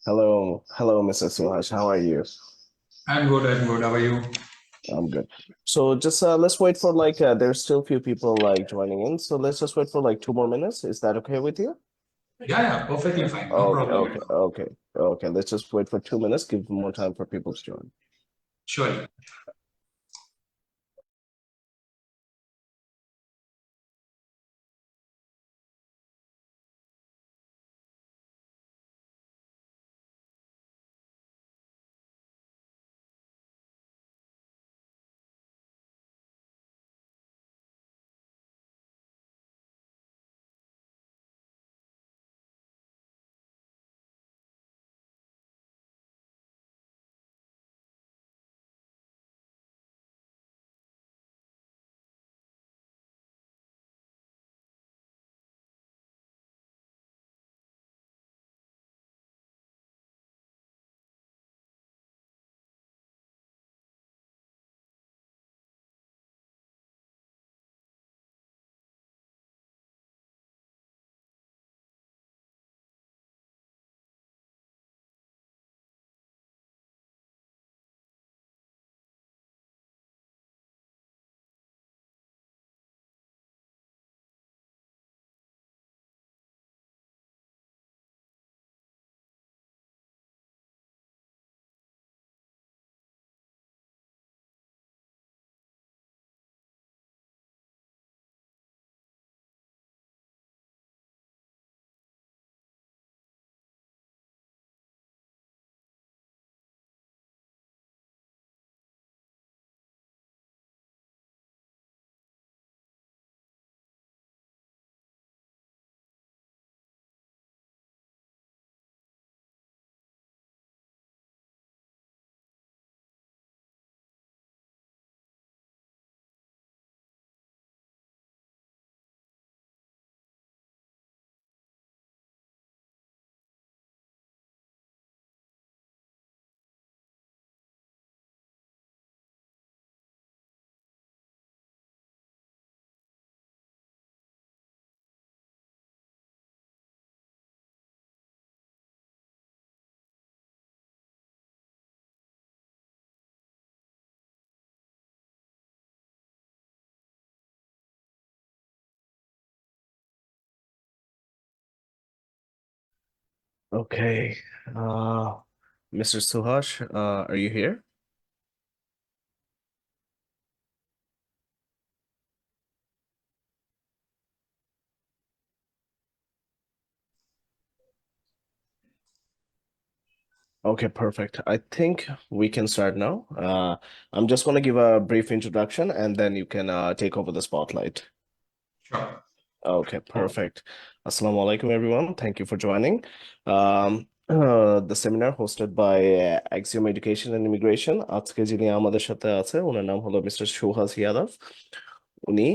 Hello, Mr. Suhash. How are you? I'm good. I'm good. How are you? I'm good. So just let's wait for there's still few people joining in. So let's just wait for 2 more minutes. Is that okay with you? Yeah, perfectly fine. No Okay, problem okay, at all. okay, okay. Let's just wait for 2 minutes. Give more time for people to join. Surely. Okay. Uh, Mr. Suhash, are you here? Okay, perfect. I think we can start now. I'm just going to give a brief introduction and then you can take over the spotlight. Sure. Okay, perfect. Assalamu alaikum, everyone. Thank you for joining. The seminar hosted by Axiom Education and Immigration. আজকে যিনি আমাদের সাথে আছে ওনার নাম হলো mister Suhas ইয়াদভ। উনি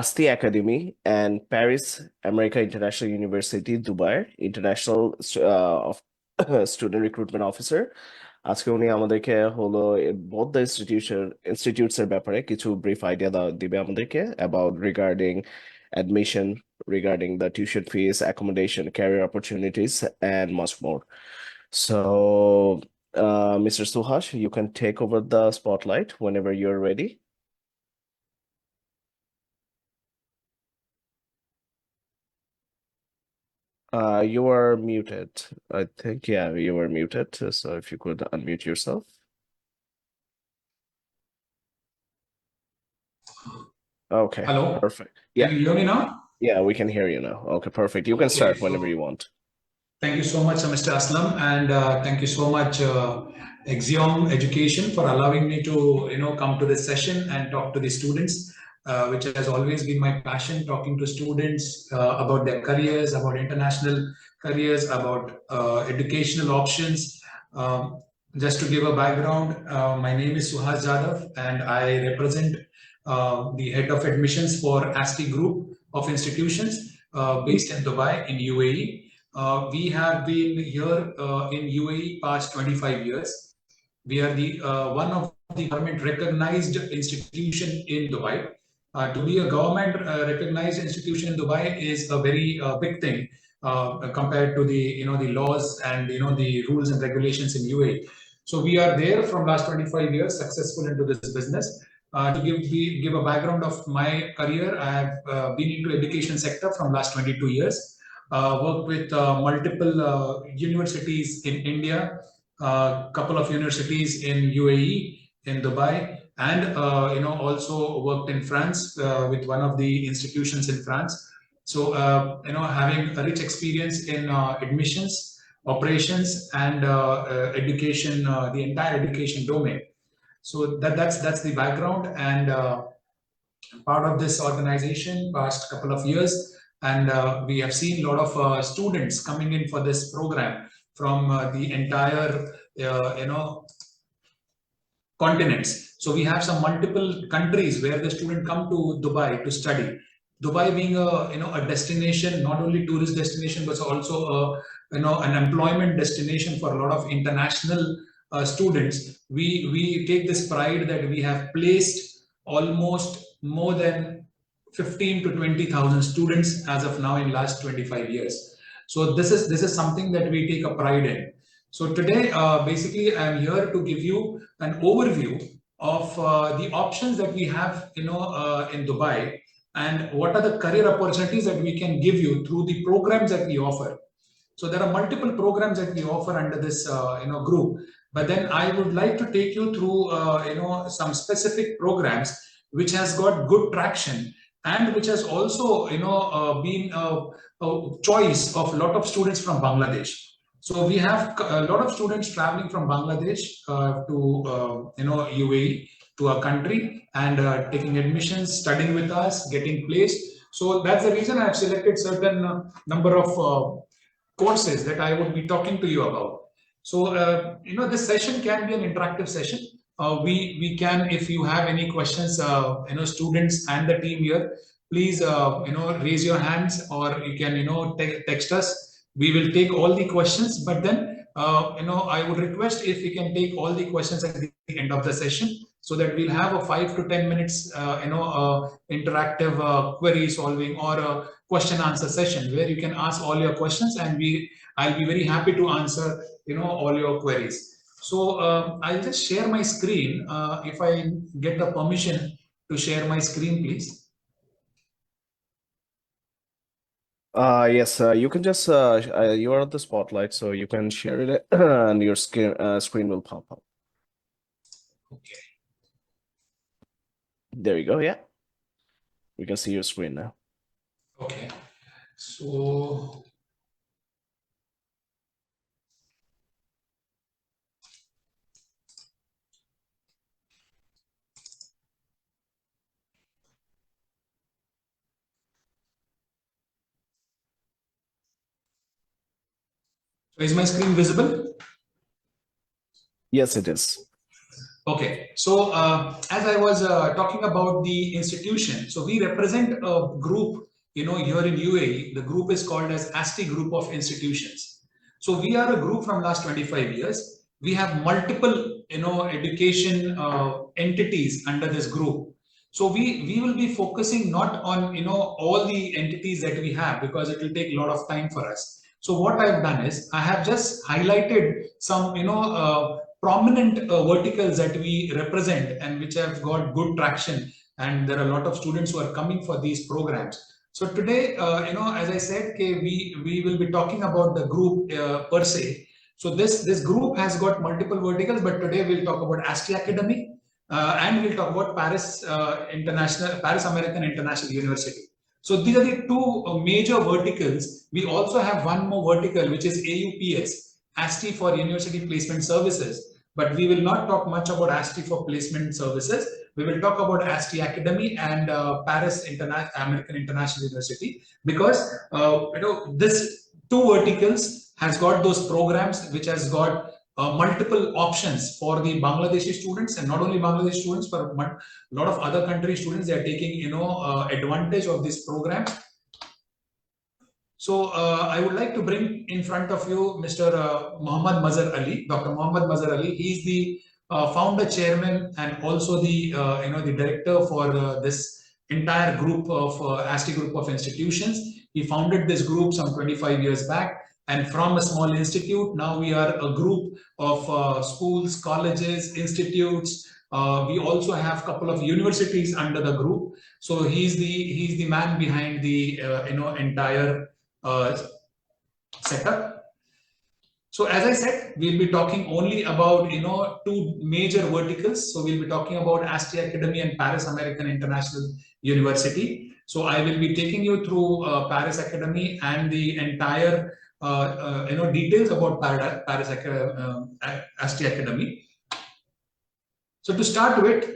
Asti Academy and Paris America International University Dubai International of Student Recruitment Officer। আজকে উনি আমাদেরকে হলো both the institutes এর ব্যাপারে কিছু ব্রিফ আইডিয়া দিবে আমাদেরকে about regarding admission, regarding the tuition fees, accommodation, career opportunities, and much more. So, Mr. Suhash, you can take over the spotlight whenever you're ready. You are muted. I think, yeah, you were muted. So if you could unmute yourself. Okay, Hello. perfect. Can Yeah, you hear me now? yeah, we can hear you now. Okay, perfect. You can Okay. start whenever you want. Thank you so much, Mr. Aslam, and thank you so much, Axiom Education, for allowing me to come to this session and talk to the students, which has always been my passion, talking to students about their careers, about international careers, about educational options. Just to give a background, my name is Suhas Jadhav, and I represent the head of admissions for Asti Group of institutions based in Dubai in UAE. We have been here in UAE past 25 years. We are the one of the government recognized institution in Dubai. To be a government recognized institution in Dubai is a very big thing. compared to the the laws and the rules and regulations in UAE. So we are there from last 25 years, successful into this business. To give a background of my career, I have been into education sector from last 22 years. Worked with multiple universities in India, couple of universities in UAE, in Dubai, and also worked in France with one of the institutions in France. So having a rich experience in admissions, operations, and education, the entire education domain. So that's the background, and part of this organization past couple of years, and we have seen a lot of students coming in for this program from the entire continents. So we have some multiple countries where the student come to Dubai to study. Dubai being a destination, not only tourist destination, but also an employment destination for a lot of international students. We take this pride that we have placed almost more than 15 to 20,000 students as of now in last 25 years. So this is something that we take a pride in. So today, basically, I am here to give you an overview of the options that we have, in Dubai, and what are the career opportunities that we can give you through the programs that we offer. So there are multiple programs that we offer under this, group. But then I would like to take you through, some specific programs which has got good traction and which has also, been a choice of a lot of students from Bangladesh. So we have a lot of students traveling from Bangladesh to UAE, to our country, and taking admissions, studying with us, getting placed. So that's the reason I have selected certain number of courses that I would be talking to you about. So this session can be an interactive session. We can, if you have any questions, students and the team here, please raise your hands, or you can text us. We will take all the questions, but then I would request if we can take all the questions at the end of the session, so that we'll have a 5 to 10 minutes interactive query solving or a question answer session where you can ask all your questions, and I'll be very happy to answer all your queries. So I'll just share my screen. If I get the permission to share my screen, please. Yes, you can just you are on the spotlight, so you can share it and your screen will pop up. Okay. There you go. Yeah, you can see your screen now. Okay. So is my screen visible? Yes, it is. Okay, so as I was talking about the institution, so we represent a group, here in UAE. The group is called as Asti Group of Institutions. So we are a group from last 25 years. We have multiple, education entities under this group. So we will be focusing not on, all the entities that we have, because it will take a lot of time for us. So what I've done is I have just highlighted some, prominent verticals that we represent and which have got good traction, and there are a lot of students who are coming for these programs. So today, as I said, we will be talking about the group per se. So this group has got multiple verticals, but today we'll talk about Asti Academy, and we'll talk about Paris American International University. So these are the two major verticals. We also have one more vertical, which is AUPS, Asti for University Placement Services. But we will not talk much about Asti for placement services. We will talk about Asti Academy and Paris American International University, because this two verticals has got those programs which has got multiple options for the Bangladeshi students, and not only Bangladeshi students, but a lot of other country students. They are taking advantage of this program. So I would like to bring in front of you Mr. Mohammad Mazhar Ali, Dr. Mohammad Mazhar Ali. He is the founder, chairman, and also the the director for this entire group of Asti Group of Institutions. He founded this group some 25 years back. And from a small institute, now we are a group of schools, colleges, institutes. We also have a couple of universities under the group. So he's the man behind the entire setup. So as I said, we'll be talking only about two major verticals. So we'll be talking about Asti Academy and Paris American International University. So I will be taking you through Paris Academy and the entire details about Paris Asti Academy. So to start with,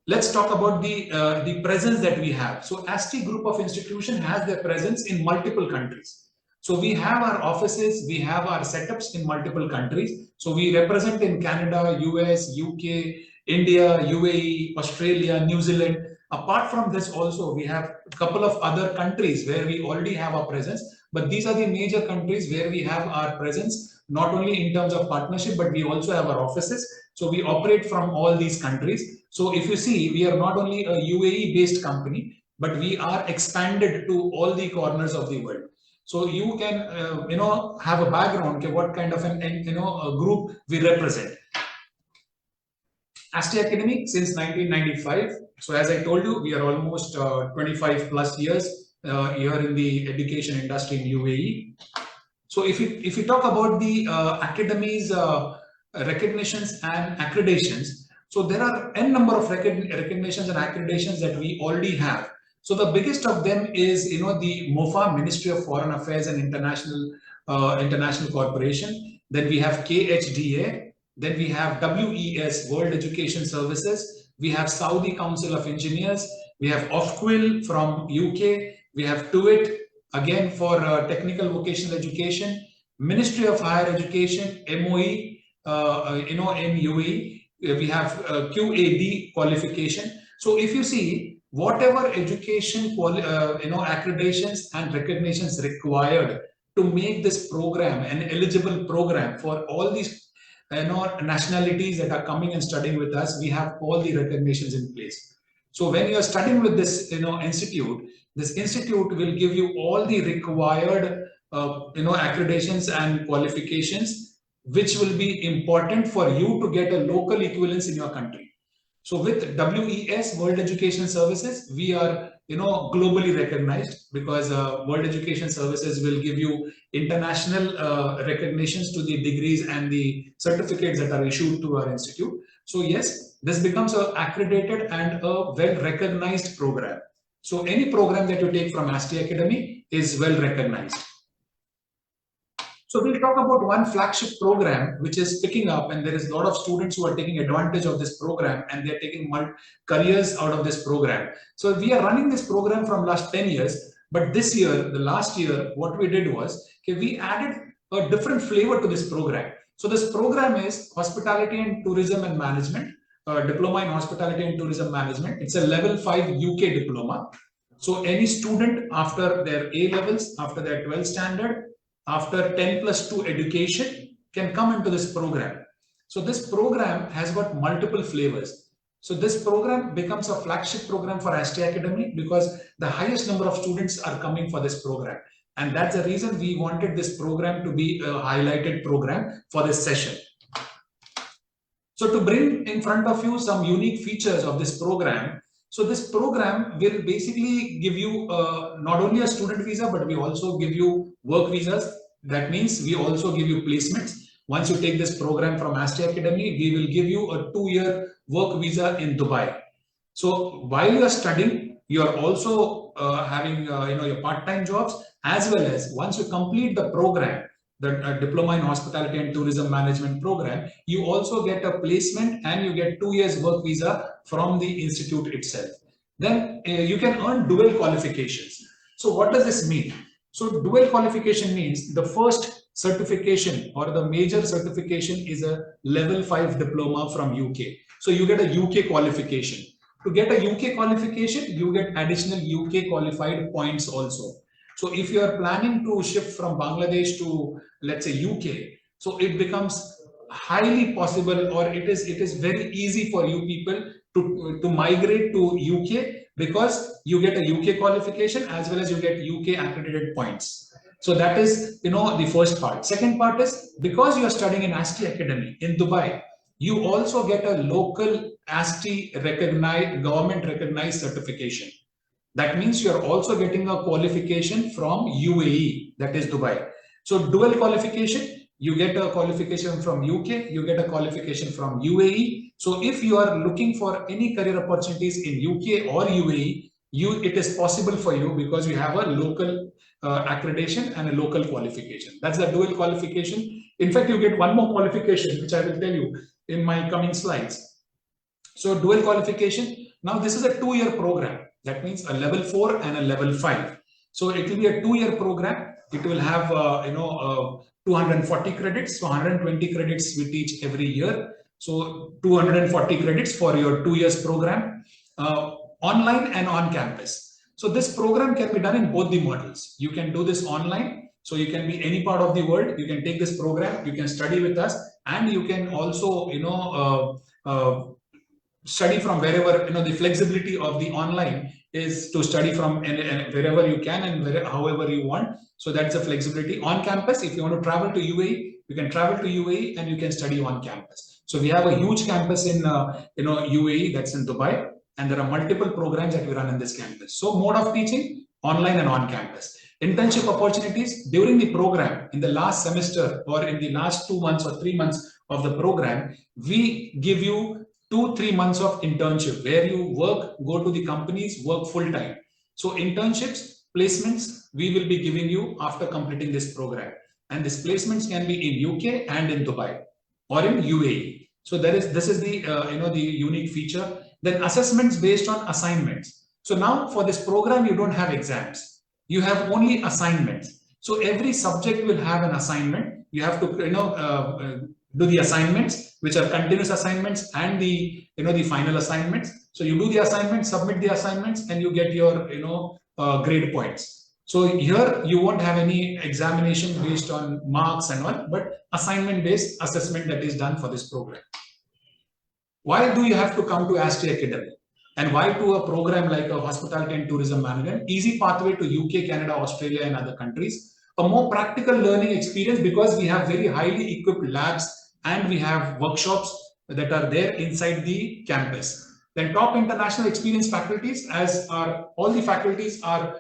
let's talk about the presence that we have. So Asti group of institution has their presence in multiple countries. So we have our offices, we have our setups in multiple countries. So we represent in Canada, US, UK, India, UAE, Australia, New Zealand. Apart from this also, we have a couple of other countries where we already have our presence. But these are the major countries where we have our presence, not only in terms of partnership, but we also have our offices. So we operate from all these countries. So if you see, we are not only a UAE-based company, but we are expanded to all the corners of the world. So you can, have a background, okay, what kind of a group we represent. Asti Academy since 1995. So as I told you, we are almost 25 plus years here in the education industry in UAE. So if you talk about the Academy's recognitions and accreditations, so there are n number of recognitions and accreditations that we already have. So the biggest of them is, the MOFA, Ministry of Foreign Affairs and International Corporation. Then we have KHDA. Then we have WES, World Education Services. We have Saudi Council of Engineers. We have OFQUIL from UK. We have TUIT, again for technical vocational education. Ministry of Higher Education, MOE, in UAE. We have QAD qualification. So if you see, whatever education accreditations and recognitions required to make this program an eligible program for all these nationalities that are coming and studying with us, we have all the recognitions in place. So when you are studying with this institute, this institute will give you all the required accreditations and qualifications, which will be important for you to get a local equivalence in your country. So with WES, World Education Services, we are globally recognized, because World Education Services will give you international recognitions to the degrees and the certificates that are issued to our institute. So yes, this becomes an accredited and a well-recognized program. So any program that you take from Asti Academy is well recognized. So we'll talk about one flagship program which is picking up, and there is a lot of students who are taking advantage of this program, and they're taking careers out of this program. So we are running this program from last 10 years, but this year, the last year, what we did was, we added a different flavor to this program. So this program is Hospitality and Tourism and Management, Diploma in Hospitality and Tourism Management. It's a level 5 UK diploma. So any student after their A levels, after their 12th standard, after 10+2 education can come into this program. So this program has got multiple flavors. So this program becomes a flagship program for Asti Academy because the highest number of students are coming for this program. And that's the reason we wanted this program to be a highlighted program for this session. So to bring in front of you some unique features of this program, so this program will basically give you not only a student visa, but we also give you work visas. That means we also give you placements. Once you take this program from Asti Academy, we will give you a 2-year work visa in Dubai. So while you are studying, you are also having your part-time jobs, as well as once you complete the program, the Diploma in Hospitality and Tourism Management program, you also get a placement and you get 2 years work visa from the institute itself. Then you can earn dual qualifications. So what does this mean? So dual qualification means the first certification or the major certification is a level 5 diploma from UK. So you get a UK qualification. To get a UK qualification, you get additional UK qualified points also. So if you are planning to shift from Bangladesh to, let's say, UK, so it becomes highly possible, or it is very easy for you people to migrate to UK, because you get a UK qualification as well as you get UK accredited points. So that is, the first part. Second part is because you are studying in Asti Academy in Dubai, you also get a local Asti recognized, government recognized certification. That means you are also getting a qualification from UAE, that is Dubai. So dual qualification, you get a qualification from UK, you get a qualification from UAE. So if you are looking for any career opportunities in UK or UAE, it is possible for you because you have a local accreditation and a local qualification. That's the dual qualification. In fact, you get one more qualification, which I will tell you in my coming slides. So dual qualification. Now this is a 2-year program. That means a level 4 and a level 5. So it will be a 2-year program. It will have 240 credits. So 120 credits we teach every year. So 240 credits for your 2 years program, online and on campus. So this program can be done in both the models. You can do this online. So you can be any part of the world. You can take this program. You can study with us, and you can also study from wherever. The flexibility of the online is to study from wherever you can and however you want. So that's the flexibility. On campus, if you want to travel to UAE, you can travel to UAE and you can study on campus. So we have a huge campus in UAE, that's in Dubai, and there are multiple programs that we run in this campus. So mode of teaching, online and on campus. Internship opportunities during the program, in the last semester or in the last 2 months or 3 months of the program, we give you 2-3 months of internship where you work, go to the companies, work full time. So internships, placements, we will be giving you after completing this program. And these placements can be in UK and in Dubai or in UAE. So this is the the unique feature. Then assessments based on assignments. So now for this program, you don't have exams. You have only assignments. So every subject will have an assignment. You have to do the assignments, which are continuous assignments, and the the final assignments. So you do the assignments, submit the assignments, and you get your grade points. So here you won't have any examination based on marks and all, but assignment based assessment that is done for this program. Why do you have to come to Asti Academy? And why to a program like a hospitality and tourism management? Easy pathway to UK, Canada, Australia, and other countries. A more practical learning experience because we have very highly equipped labs and we have workshops that are there inside the campus. Then top international experience faculties, as are all the faculties are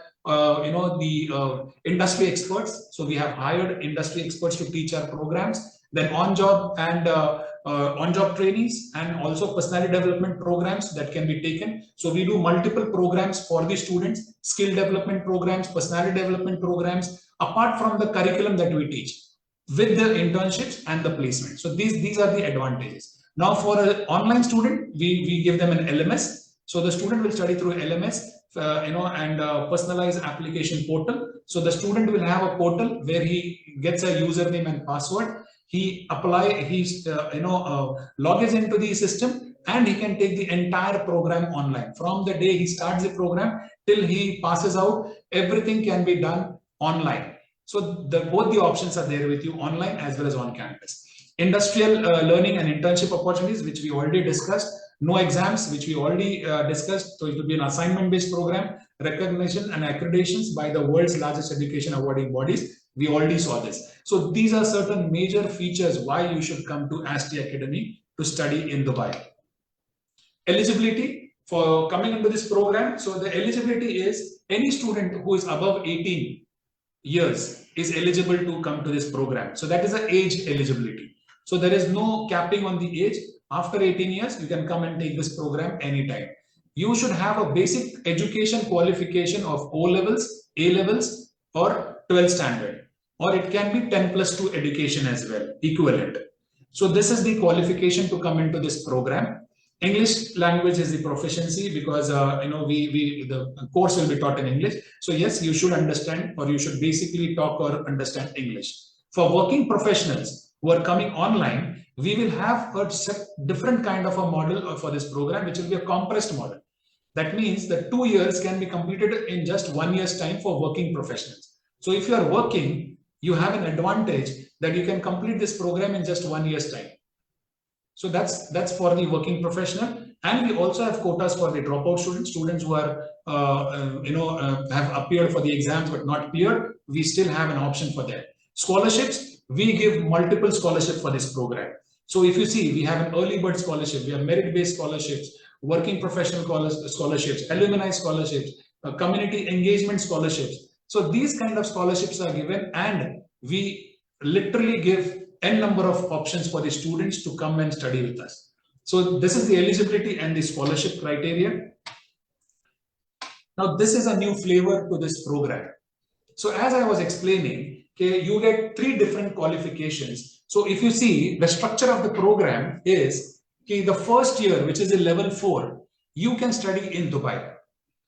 industry experts. So we have hired industry experts to teach our programs. Then on-job and on-job trainings, and also personality development programs that can be taken. So we do multiple programs for the students, skill development programs, personality development programs, apart from the curriculum that we teach, with the internships and the placement. So these are the advantages. Now for an online student, we give them an LMS. So the student will study through LMS, and personalized application portal. So the student will have a portal where he gets a username and password. He logs into the system, and he can take the entire program online. From the day he starts the program till he passes out, everything can be done online. So both the options are there with you, online as well as on campus. Industrial learning and internship opportunities, which we already discussed. No exams, which we already discussed. So it will be an assignment-based program, recognition and accreditations by the world's largest education awarding bodies. We already saw this. So these are certain major features why you should come to Asti Academy to study in Dubai. Eligibility for coming into this program. So the eligibility is any student who is above 18 years is eligible to come to this program. So that is the age eligibility. So there is no capping on the age. After 18 years, you can come and take this program anytime. You should have a basic education qualification of O levels, A levels, or 12th standard. Or it can be 10+2 education as well, equivalent. So this is the qualification to come into this program. English language is the proficiency because the course will be taught in English. So yes, you should understand, or you should basically talk or understand English. For working professionals who are coming online, we will have a different kind of a model for this program, which will be a compressed model. That means that 2 years can be completed in just 1 year's time for working professionals. So if you are working, you have an advantage that you can complete this program in just 1 year's time. So that's for the working professional. And we also have quotas for the dropout students who are, have appeared for the exams but not cleared. We still have an option for them. Scholarships, we give multiple scholarships for this program. So if you see, we have an early bird scholarship, we have merit-based scholarships, working professional scholarships, alumni scholarships, community engagement scholarships. So these kind of scholarships are given, and we literally give n number of options for the students to come and study with us. So this is the eligibility and the scholarship criteria. Now this is a new flavor to this program. So as I was explaining, okay, you get 3 different qualifications. So if you see, the structure of the program is, okay, the first year, which is a level 4, you can study in Dubai.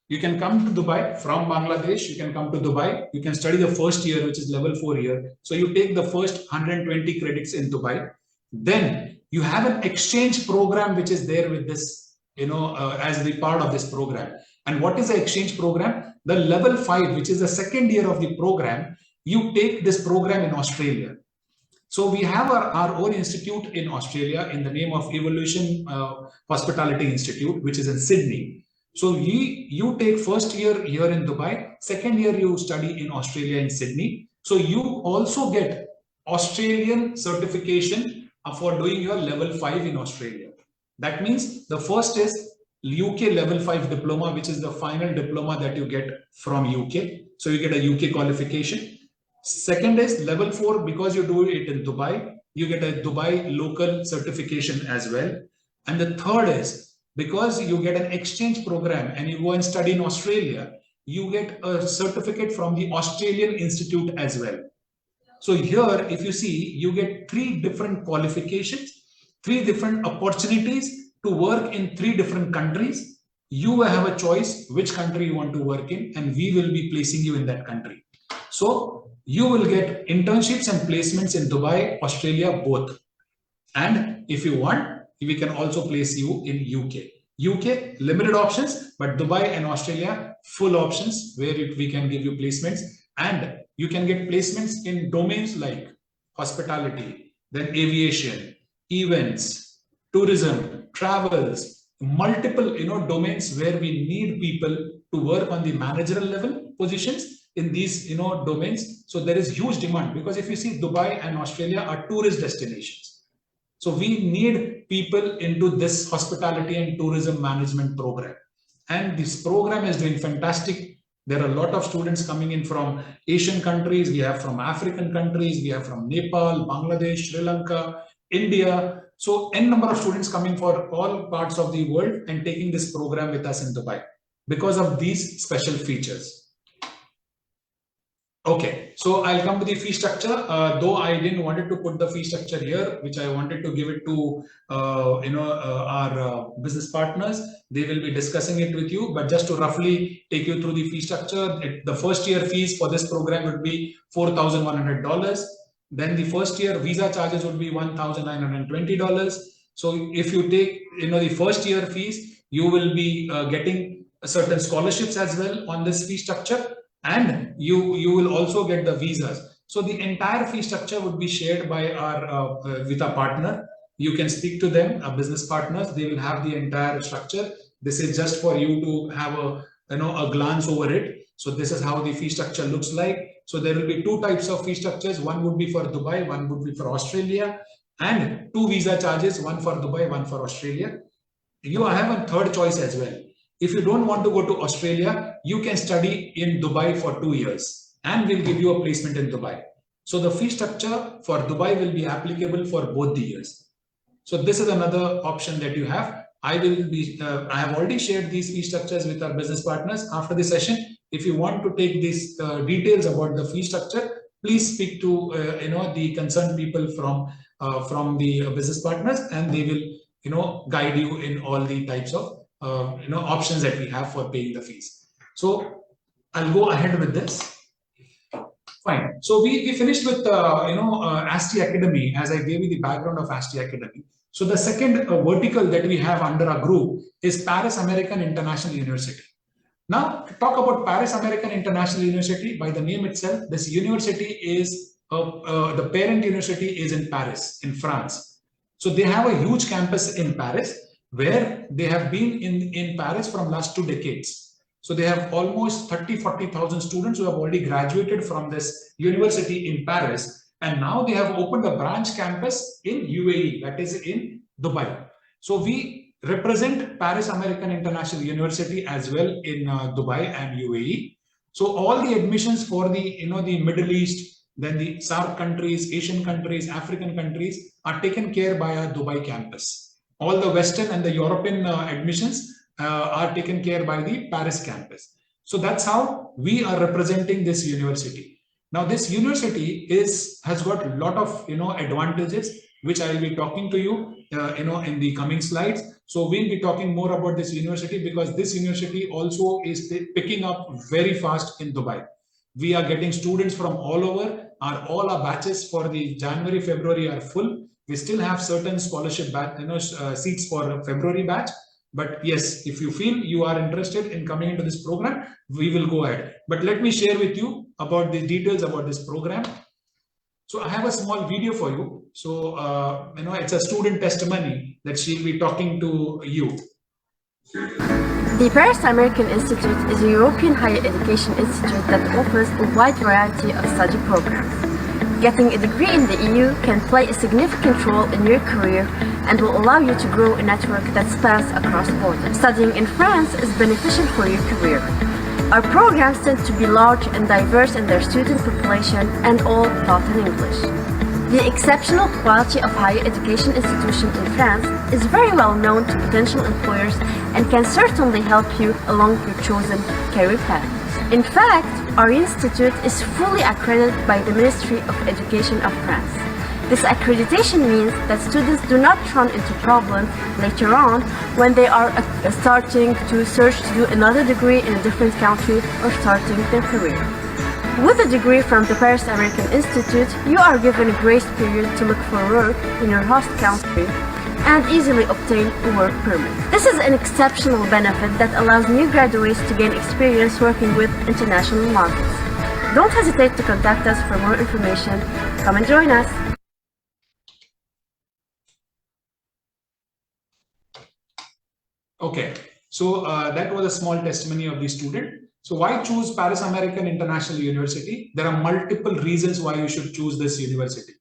You can come to Dubai from Bangladesh, you can come to Dubai, you can study the first year, which is level 4 year. So you take the first 120 credits in Dubai. Then you have an exchange program, which is there with this, as the part of this program. And what is the exchange program? The level 5, which is the second year of the program, you take this program in Australia. So we have our own institute in Australia in the name of Evolution Hospitality Institute, which is in Sydney. So you take first year here in Dubai, second year you study in Australia in Sydney. So you also get Australian certification for doing your level 5 in Australia. That means the first is UK level 5 diploma, which is the final diploma that you get from UK. So you get a UK qualification. Second is level 4, because you do it in Dubai, you get a Dubai local certification as well. And the third is, because you get an exchange program and you go and study in Australia, you get a certificate from the Australian Institute as well. So here, if you see, you get 3 different qualifications, 3 different opportunities to work in 3 different countries. You have a choice which country you want to work in, and we will be placing you in that country. So you will get internships and placements in Dubai, Australia, both. And if you want, we can also place you in UK. UK, limited options, but Dubai and Australia, full options where we can give you placements. And you can get placements in domains like hospitality, then aviation, events, tourism, travels, multiple domains where we need people to work on the managerial level positions in these domains. So there is huge demand, because if you see, Dubai and Australia are tourist destinations. So we need people into this hospitality and tourism management program. And this program is doing fantastic. There are a lot of students coming in from Asian countries. We have from African countries. We have from Nepal, Bangladesh, Sri Lanka, India. So n number of students coming for all parts of the world and taking this program with us in Dubai because of these special features. Okay, so I'll come to the fee structure. Though I didn't wanted to put the fee structure here, which I wanted to give it to our business partners. They will be discussing it with you. But just to roughly take you through the fee structure, the first year fees for this program would be $4,100. Then the first year visa charges would be $1,920. So if you take the first year fees, you will be getting certain scholarships as well on this fee structure. And you will also get the visas. So the entire fee structure would be shared by our with our partner. You can speak to them, our business partners. They will have the entire structure. This is just for you to have a glance over it. So this is how the fee structure looks like. So there will be 2 types of fee structures. One would be for Dubai, one would be for Australia, and 2 visa charges, one for Dubai, one for Australia. You have a third choice as well. If you don't want to go to Australia, you can study in Dubai for 2 years, and we'll give you a placement in Dubai. So the fee structure for Dubai will be applicable for both the years. So this is another option that you have. I have already shared these fee structures with our business partners after the session. If you want to take these details about the fee structure, please speak to the concerned people from the business partners, and they will guide you in all the types of options that we have for paying the fees. So I'll go ahead with this. Fine. So we finished with Asti Academy, as I gave you the background of Asti Academy. So the second vertical that we have under our group is Paris American International University. Now, to talk about Paris American International University, by the name itself, this university is the parent university is in Paris, in France. So they have a huge campus in Paris. where they have been in Paris from last 2 decades. So they have almost 30,000-40,000 students who have already graduated from this university in Paris, and now they have opened a branch campus in UAE, that is in Dubai. So we represent Paris American International University as well in Dubai and UAE. So all the admissions for the the Middle East, then the SAARC countries, Asian countries, African countries are taken care by our Dubai campus. All the Western and the European admissions are taken care by the Paris campus. So that's how we are representing this university. Now this university has got a lot of advantages, which I will be talking to you in the coming slides. So we'll be talking more about this university because this university also is picking up very fast in Dubai. We are getting students from all over. All our batches for the January, February are full. We still have certain scholarship seats for February batch. But yes, if you feel you are interested in coming into this program, we will go ahead. But let me share with you about the details about this program. So I have a small video for you. So, it's a student testimony that she'll be talking to you. The Paris American Institute is a European higher education institute that offers a wide variety of study programs. Getting a degree in the EU can play a significant role in your career and will allow you to grow a network that spans across borders. Studying in France is beneficial for your career. Our programs tend to be large and diverse in their student population and all taught in English. The exceptional quality of higher education institutions in France is very well known to potential employers and can certainly help you along your chosen career path. In fact, our institute is fully accredited by the Ministry of Education of France. This accreditation means that students do not run into problems later on when they are starting to search to do another degree in a different country or starting their career. With a degree from the Paris American Institute, you are given a grace period to look for work in your host country and easily obtain a work permit. This is an exceptional benefit that allows new graduates to gain experience working with international markets. Don't hesitate to contact us for more information. Come and join us. Okay, so that was a small testimony of the student. So why choose Paris American International University? There are multiple reasons why you should choose this university.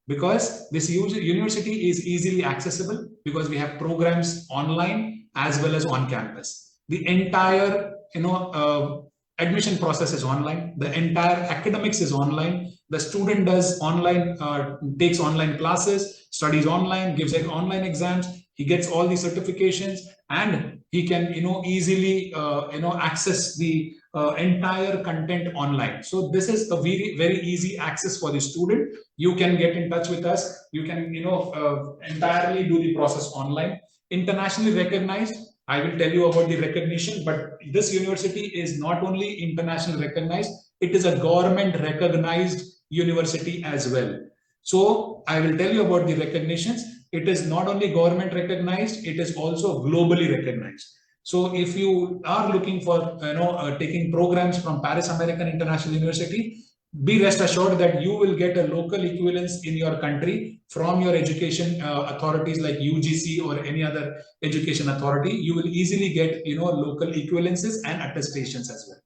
Because this university is easily accessible because we have programs online as well as on campus. The entire admission process is online. The entire academics is online. The student does online, takes online classes, studies online, gives online exams. He gets all the certifications, and he can easily access the entire content online. So this is a very easy access for the student. You can get in touch with us. You can entirely do the process online. Internationally recognized. I will tell you about the recognition, but this university is not only internationally recognized, it is a government recognized university as well. So I will tell you about the recognitions. It is not only government recognized, it is also globally recognized. So if you are looking for taking programs from Paris American International University, be rest assured that you will get a local equivalence in your country from your education authorities like UGC or any other education authority. You will easily get local equivalences and attestations as well.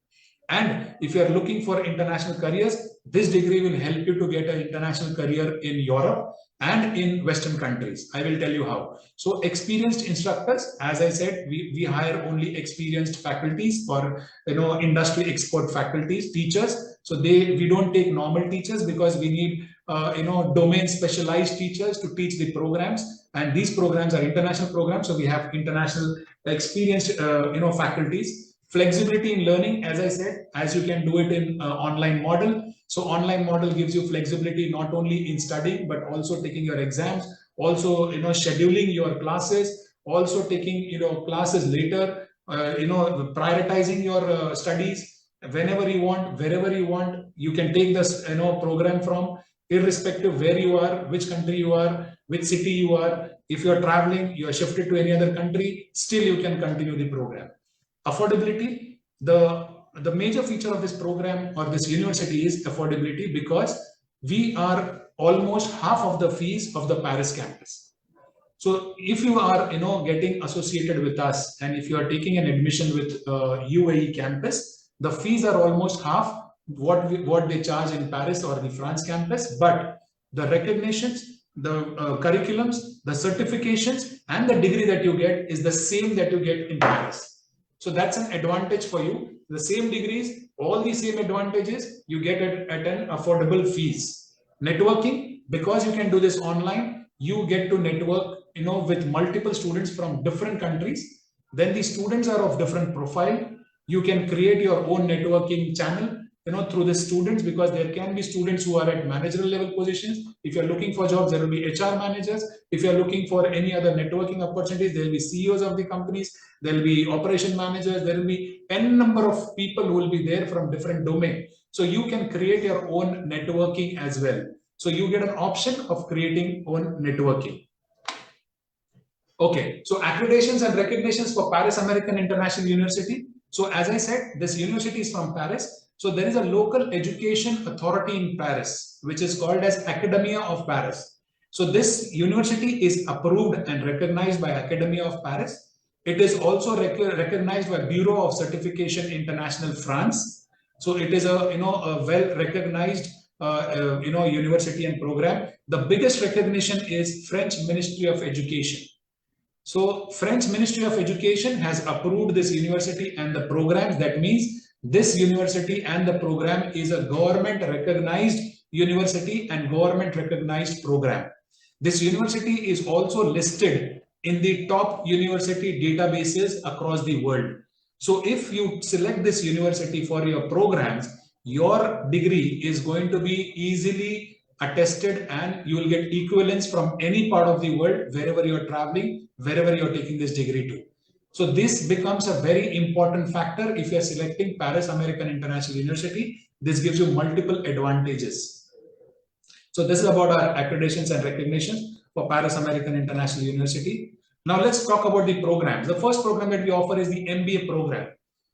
And if you are looking for international careers, this degree will help you to get an international career in Europe and in Western countries. I will tell you how. So experienced instructors, as I said, we hire only experienced faculties or industry expert faculties, teachers. So we don't take normal teachers because we need domain specialized teachers to teach the programs, and these programs are international programs. So we have international experienced faculties. Flexibility in learning, as I said, as you can do it in online model. So online model gives you flexibility not only in studying, but also taking your exams, also scheduling your classes, also taking classes later, prioritizing your studies whenever you want, wherever you want. You can take this program from, irrespective where you are, which country you are, which city you are. If you are traveling, you are shifted to any other country, still you can continue the program. Affordability, the major feature of this program or this university is affordability, because we are almost half of the fees of the Paris campus. So if you are, getting associated with us, and if you are taking an admission with UAE campus, the fees are almost half what they charge in Paris or the France campus, but the recognitions, the curriculums, the certifications, and the degree that you get is the same that you get in Paris. So that's an advantage for you. The same degrees, all the same advantages, you get at an affordable fees. Networking, because you can do this online, you get to network, with multiple students from different countries. Then the students are of different profile. You can create your own networking channel, through the students, because there can be students who are at managerial level positions. If you're looking for jobs, there will be HR managers. If you're looking for any other networking opportunities, there will be CEOs of the companies. There will be operation managers. There will be n number of people who will be there from different domains. So you can create your own networking as well. So you get an option of creating own networking. Okay, so accreditations and recognitions for Paris American International University. So as I said, this university is from Paris. So there is a local education authority in Paris, which is called as Academia of Paris. So this university is approved and recognized by Academia of Paris. It is also recognized by Bureau of Certification International France. So it is a well-recognized university and program. The biggest recognition is French Ministry of Education. So French Ministry of Education has approved this university and the programs. That means this university and the program is a government recognized university and government recognized program. This university is also listed in the top university databases across the world. So if you select this university for your programs, your degree is going to be easily attested and you will get equivalence from any part of the world, wherever you are traveling, wherever you are taking this degree to. So this becomes a very important factor if you are selecting Paris American International University. This gives you multiple advantages. So this is about our accreditations and recognitions for Paris American International University. Now let's talk about the programs. The first program that we offer is the MBA program.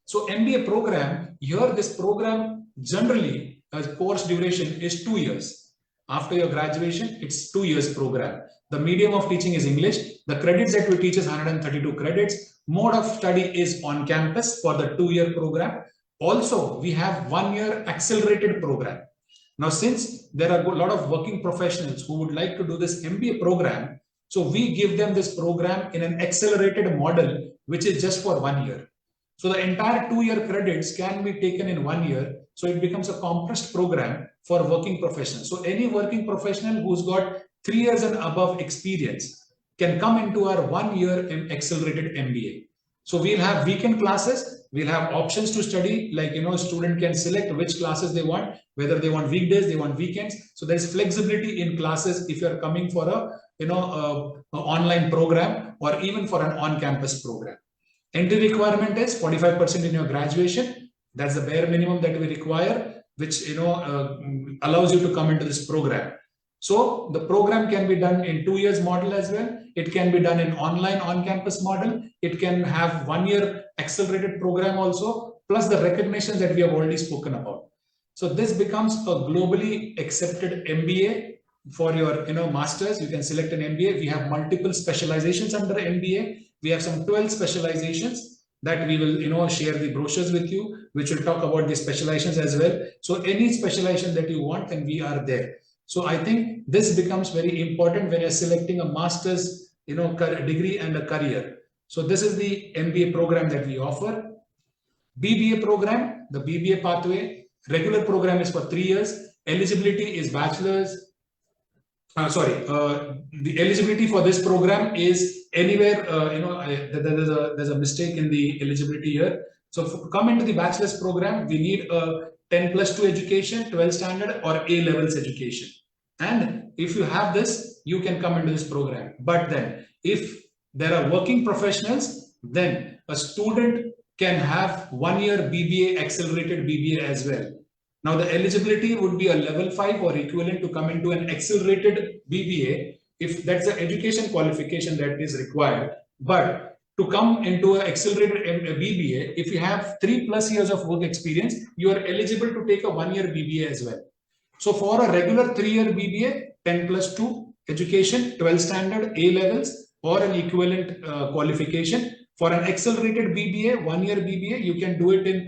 So MBA program, here this program generally, as course duration is 2 years. After your graduation, it's 2 years program. The medium of teaching is English. The credits that we teach is 132 credits. Mode of study is on campus for the 2-year program. Also, we have 1-year accelerated program. Now, since there are a lot of working professionals who would like to do this MBA program, so we give them this program in an accelerated model, which is just for 1 year. So the entire 2-year credits can be taken in 1 year. So it becomes a compressed program for working professionals. So any working professional who's got 3 years and above experience can come into our 1-year accelerated MBA. So we'll have weekend classes. We'll have options to study, like, a student can select which classes they want, whether they want weekdays, they want weekends. So there's flexibility in classes if you're coming for a online program or even for an on-campus program. Entry requirement is 45% in your graduation. That's the bare minimum that we require, which allows you to come into this program. So the program can be done in 2 years model as well. It can be done in online on-campus model. It can have 1-year accelerated program also, plus the recognition that we have already spoken about. So this becomes a globally accepted MBA for your masters. You can select an MBA. We have multiple specializations under MBA. We have some 12 specializations that we will share the brochures with you, which will talk about the specializations as well. So any specialization that you want, then we are there. So I think this becomes very important when you're selecting a master's degree and a career. So this is the MBA program that we offer. BBA program, the BBA pathway, regular program is for 3 years. Eligibility is bachelor's. The eligibility for this program is anywhere, there's a mistake in the eligibility here. So to come into the bachelor's program, we need a 10+2 education, 12 standard or A levels education. And if you have this, you can come into this program. But then if there are working professionals, then a student can have 1-year BBA, accelerated BBA as well. Now the eligibility would be a level 5 or equivalent to come into an accelerated BBA if that's the education qualification that is required. But to come into an accelerated BBA, if you have 3+ years of work experience, you are eligible to take a 1-year BBA as well. So for a regular 3-year BBA, 10+2 education, 12 standard, A levels, or an equivalent qualification. For an accelerated BBA, 1-year BBA, you can do it in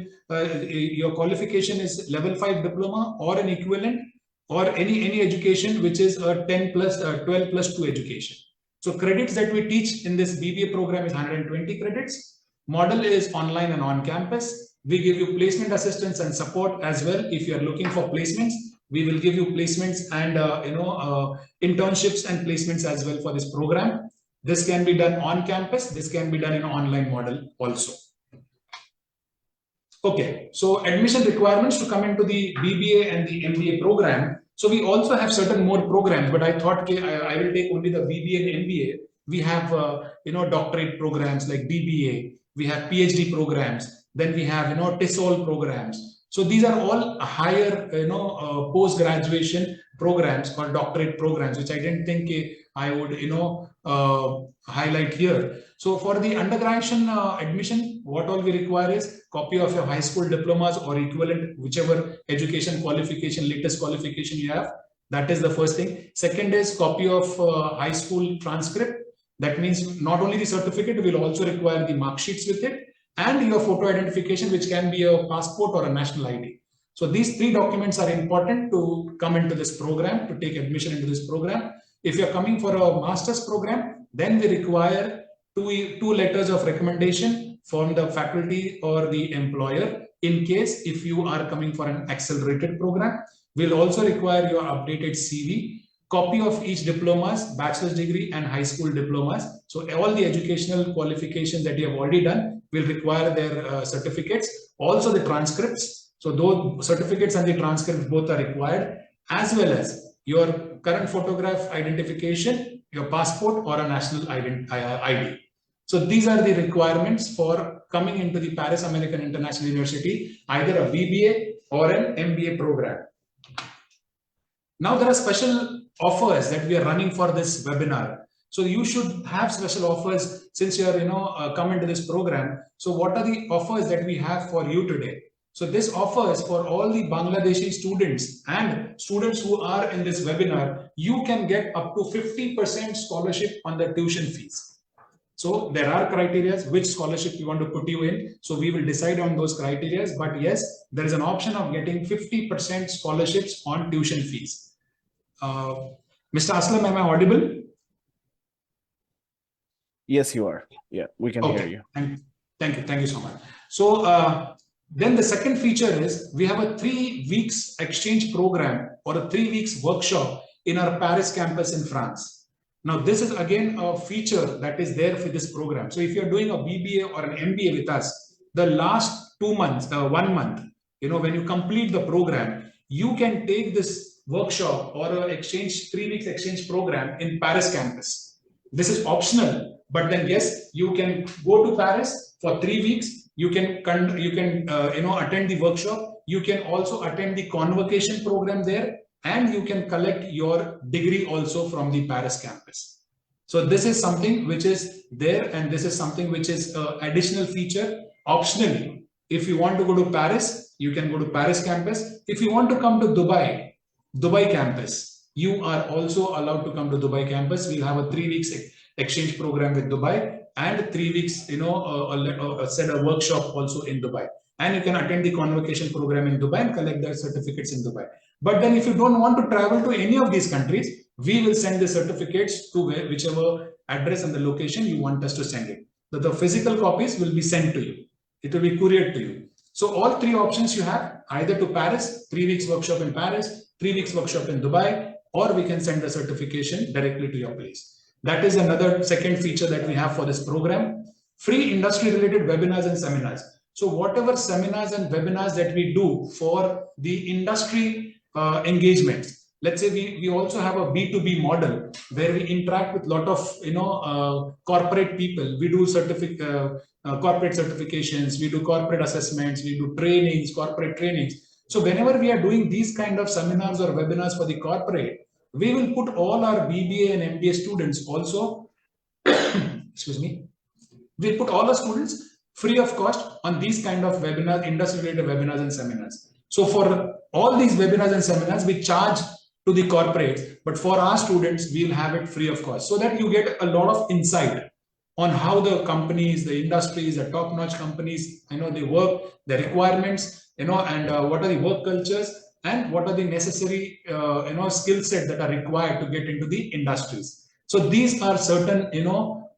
your qualification is level 5 diploma or an equivalent, or any education which is a 10 plus 12 plus 2 education. So credits that we teach in this BBA program is 120 credits. Model is online and on campus. We give you placement assistance and support as well. If you are looking for placements, we will give you placements and internships and placements as well for this program. This can be done on campus. This can be done in an online model also. Okay, so admission requirements to come into the BBA and the MBA program. So we also have certain more programs, but I thought I will take only the BBA and MBA. We have doctorate programs like DBA. We have PhD programs. Then we have TESOL programs. So these are all higher post graduation programs or doctorate programs, which I didn't think I would highlight here. So for the undergraduate admission, what all we require is copy of your high school diplomas or equivalent, whichever education qualification, latest qualification you have. That is the first thing. Second is copy of high school transcript. That means not only the certificate, we will also require the mark sheets with it, and your photo identification, which can be a passport or a national ID. So these 3 documents are important to come into this program, to take admission into this program. If you're coming for a master's program, then we require two letters of recommendation from the faculty or the employer. In case if you are coming for an accelerated program, we'll also require your updated CV, copy of each diplomas, bachelor's degree and high school diplomas. So all the educational qualifications that you have already done will require their certificates, also the transcripts. So those certificates and the transcripts both are required, as well as your current photograph identification, your passport or a national ID. So these are the requirements for coming into the Paris American International University, either a BBA or an MBA program. Now there are special offers that we are running for this webinar. So you should have special offers since you are come into this program. So what are the offers that we have for you today? So this offers for all the Bangladeshi students and students who are in this webinar, you can get up to 50% scholarship on the tuition fees. So there are criteria which scholarship we want to put you in. So we will decide on those criteria. But yes, there is an option of getting 50% scholarships on tuition fees. Mr. Aslam, am I audible? Yes, you are. Yeah, we can hear you. Thank you so much. So then the second feature is we have a 3 weeks exchange program or a 3 weeks workshop in our Paris campus in France. Now, this is again a feature that is there for this program. So if you're doing a BBA or an MBA with us, the last 2 months, 1 month, when you complete the program, you can take this workshop or a 3 weeks exchange program in Paris campus. This is optional, but then yes, you can go to Paris for 3 weeks. You can attend the workshop. You can also attend the convocation program there, and you can collect your degree also from the Paris campus. So this is something which is there, and this is something which is additional feature optionally. If you want to go to Paris, you can go to Paris campus. If you want to come to Dubai campus, you are also allowed to come to Dubai campus. We'll have a 3 weeks exchange program with Dubai and 3 weeks, a workshop also in Dubai. And you can attend the convocation program in Dubai and collect their certificates in Dubai. But then if you don't want to travel to any of these countries, we will send the certificates to whichever address and the location you want us to send it. The physical copies will be sent to you. It will be couriered to you. So all 3 options you have, either to Paris, 3 weeks workshop in Paris, 3 weeks workshop in Dubai, or we can send the certification directly to your place. That is another second feature that we have for this program. Free industry related webinars and seminars. So whatever seminars and webinars that we do for the industry engagements, let's say we also have a B2B model where we interact with a lot of corporate people. We do corporate certifications, we do corporate assessments, we do trainings, corporate trainings. So whenever we are doing these kind of seminars or webinars for the corporate, we will put all our BBA and MBA students also, excuse me, we'll put all our students free of cost on these kind of webinars, industry related webinars and seminars. So for all these webinars and seminars, we charge to the corporates, but for our students, we'll have it free of cost, so that you get a lot of insight on how the companies, the industries, the top-notch companies, they work, the requirements, and what are the work cultures, and what are the necessary, skill set that are required to get into the industries. So these are certain,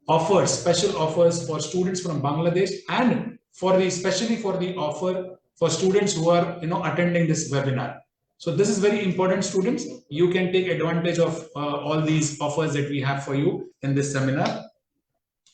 offers, special offers for students from Bangladesh, and especially for the offer for students who are, attending this webinar. So this is very important, students. You can take advantage of all these offers that we have for you in this seminar.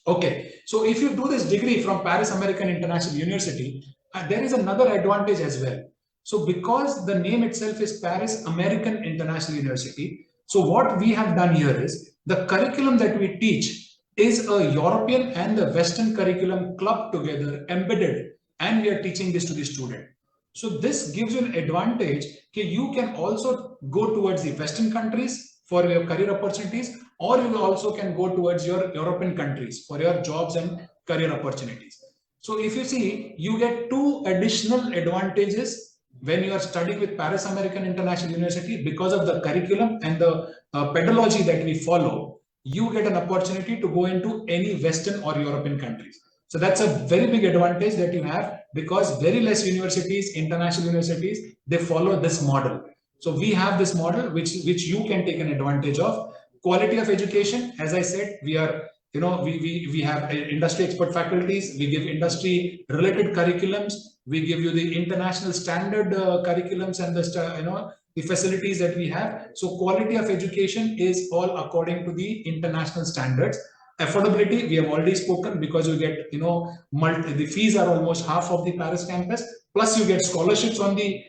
Okay, so if you do this degree from Paris American International University, there is another advantage as well. So because the name itself is Paris American International University, so what we have done here is the curriculum that we teach is a European and the Western curriculum clubbed together, embedded, and we are teaching this to the student. So this gives you an advantage that you can also go towards the Western countries for your career opportunities, or you also can go towards your European countries for your jobs and career opportunities. So if you see, you get two additional advantages when you are studying with Paris American International University. Because of the curriculum and the pedagogy that we follow, you get an opportunity to go into any Western or European countries. So that's a very big advantage that you have, because very less universities, international universities, they follow this model. So we have this model which you can take an advantage of. Quality of education, as I said, we are, we have industry expert faculties, we give industry related curriculums, we give you the international standard curriculums and the facilities that we have. So quality of education is all according to the international standards. Affordability, we have already spoken, because you get, the fees are almost half of the Paris campus, plus you get scholarships on the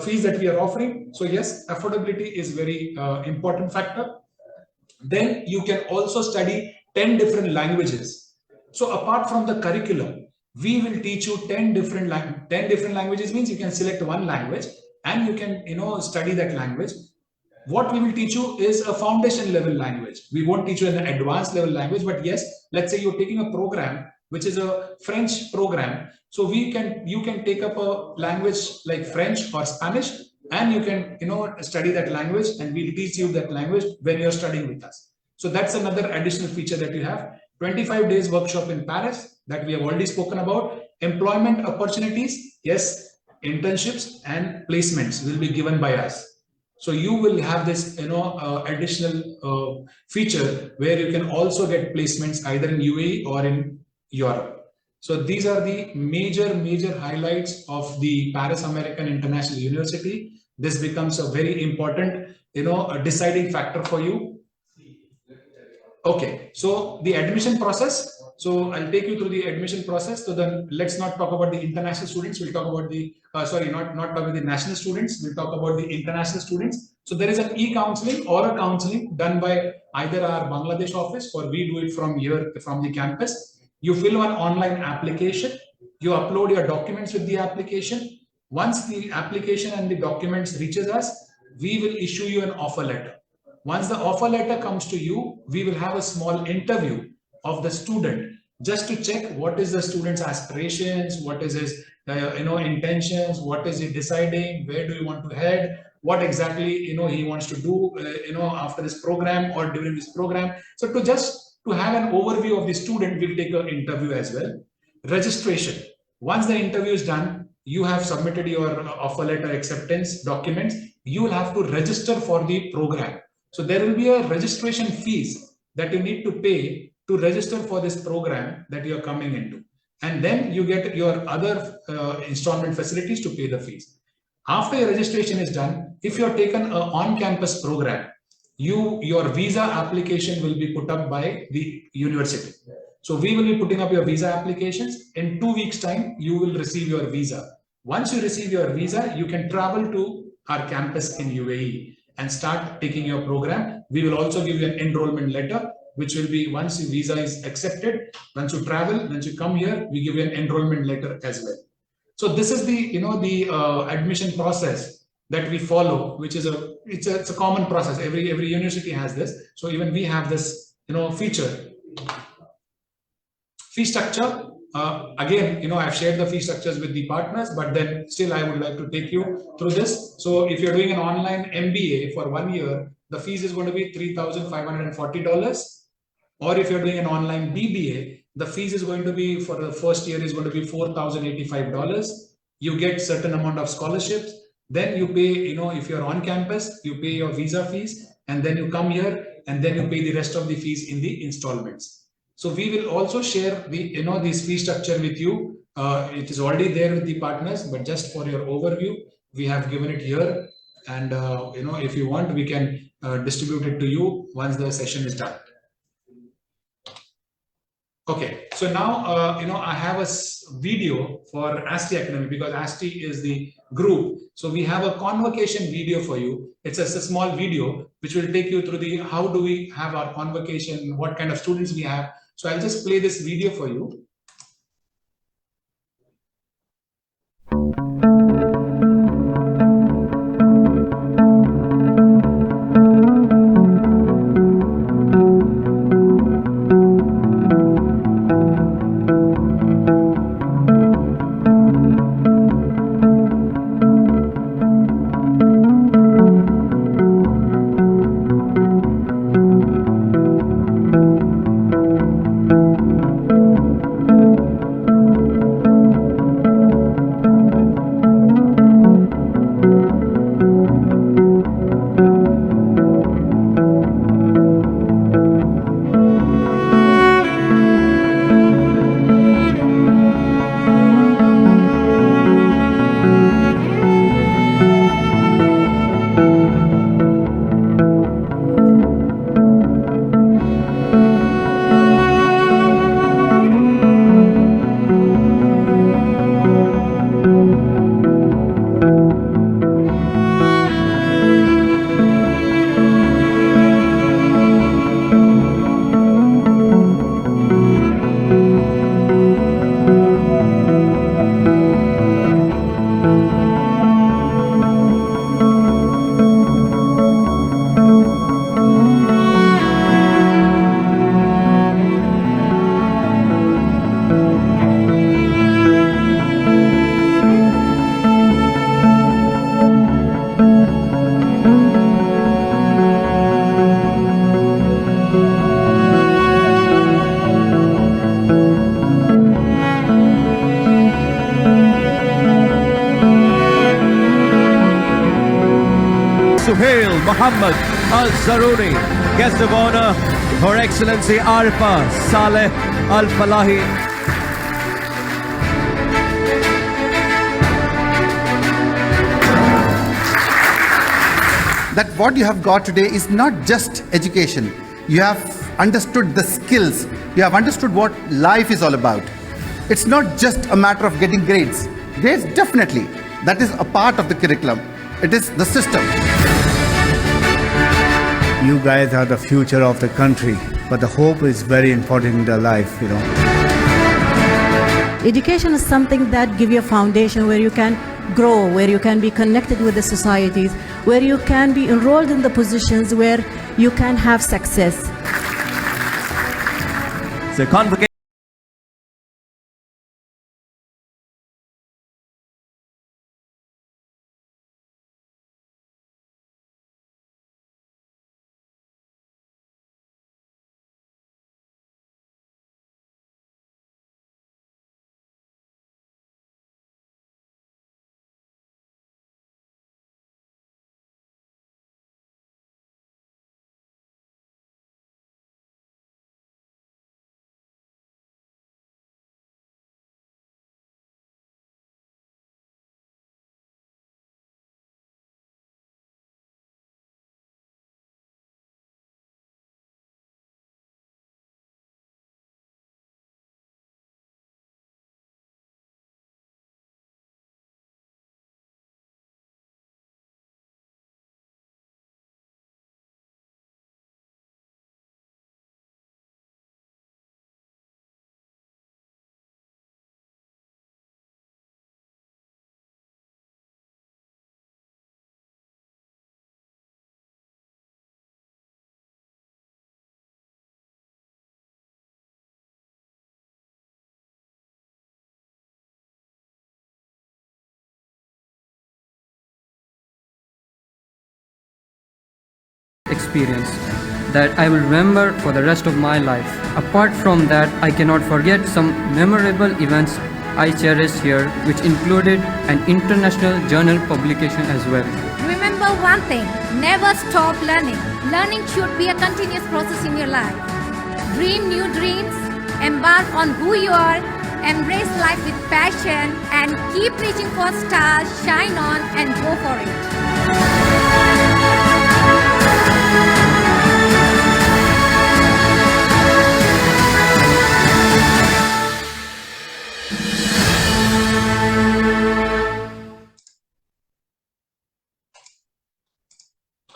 fees that we are offering. So yes, affordability is very important factor. Then you can also study 10 different languages. So apart from the curriculum, we will teach you 10 different languages. Means you can select one language and you can, study that language. What we will teach you is a foundation level language. We won't teach you an advanced level language, but yes, let's say you're taking a program which is a French program. So you can take up a language like French or Spanish, and you can study that language, and we'll teach you that language when you're studying with us. So that's another additional feature that you have. 25 days workshop in Paris that we have already spoken about. Employment opportunities, yes, internships and placements will be given by us. So you will have this additional feature where you can also get placements either in UAE or in Europe. So these are the major highlights of the Paris American International University. This becomes a very important, a deciding factor for you. Okay, so the admission process. So I'll take you through the admission process. So then let's not talk about the international students. We'll talk about the, not talk about the national students. We'll talk about the international students. So there is an e-counseling or a counseling done by either our Bangladesh office, or we do it from here, from the campus. You fill one online application. You upload your documents with the application. Once the application and the documents reaches us, we will issue you an offer letter. Once the offer letter comes to you, we will have a small interview of the student just to check what is the student's aspirations, what is his intentions, what is he deciding, where do you want to head, what exactly he wants to do after this program or during this program. So to have an overview of the student, we'll take an interview as well. Registration. Once the interview is done, you have submitted your offer letter acceptance documents, you will have to register for the program. So there will be a registration fees that you need to pay to register for this program that you are coming into. And then you get your other installment facilities to pay the fees. After your registration is done, if you are taken an on-campus program, your visa application will be put up by the university. So we will be putting up your visa applications. In 2 weeks' time, you will receive your visa. Once you receive your visa, you can travel to our campus in UAE and start taking your program. We will also give you an enrollment letter, which will be once your visa is accepted, once you travel, once you come here, we give you an enrollment letter as well. So this is the admission process that we follow, which is it's a common process. Every university has this. So even we have this feature. Fee structure. Again, I've shared the fee structures with the partners, but then still I would like to take you through this. So if you're doing an online MBA for 1 year, the fees is going to be $3,540. Or if you're doing an online BBA, the fees is going to be for the first year is going to be $4,085. You get certain amount of scholarships. Then you pay, if you're on campus, you pay your visa fees, and then you come here, and then you pay the rest of the fees in the installments. So we will also share the, this fee structure with you. It is already there with the partners, but just for your overview, we have given it here. And, if you want, we can distribute it to you once the session is done. Okay, so now, I have a video for Asti Academy, because Asti is the group. So we have a convocation video for you. It's a small video which will take you through the how do we have our convocation, what kind of students we have. So I'll just play this video for you. Mohammed Al-Zaruri, guest of honor, Her Excellency Arifa Saleh Al-Falahi. That what you have got today is not just education. You have understood the skills. You have understood what life is all about. It's not just a matter of getting grades. Grades, definitely. That is a part of the curriculum. It is the system. You guys are the future of the country, but the hope is very important in their life, Education is something that gives you a foundation where you can grow, where you can be connected with the societies, where you can be enrolled in the positions where you can have success. So convocation experience that I will remember for the rest of my life. Apart from that, I cannot forget some memorable events I cherish here, which included an international journal publication as well. Remember one thing, never stop learning. Learning should be a continuous process in your life. Dream new dreams, embark on who you are, embrace life with passion, and keep reaching for stars, shine on and go for it.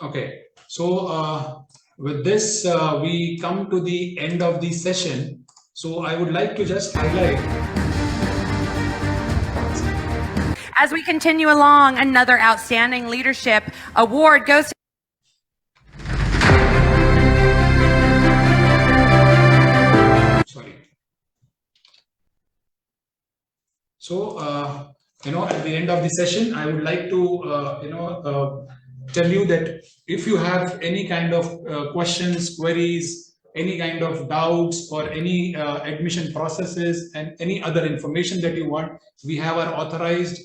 Okay, so with this, we come to the end of the session. So I would like to just highlight. As we continue along, another outstanding leadership award goes to So, at the end of the session, I would like to, tell you that if you have any kind of questions, queries, any kind of doubts or any admission processes and any other information that you want, we have our authorized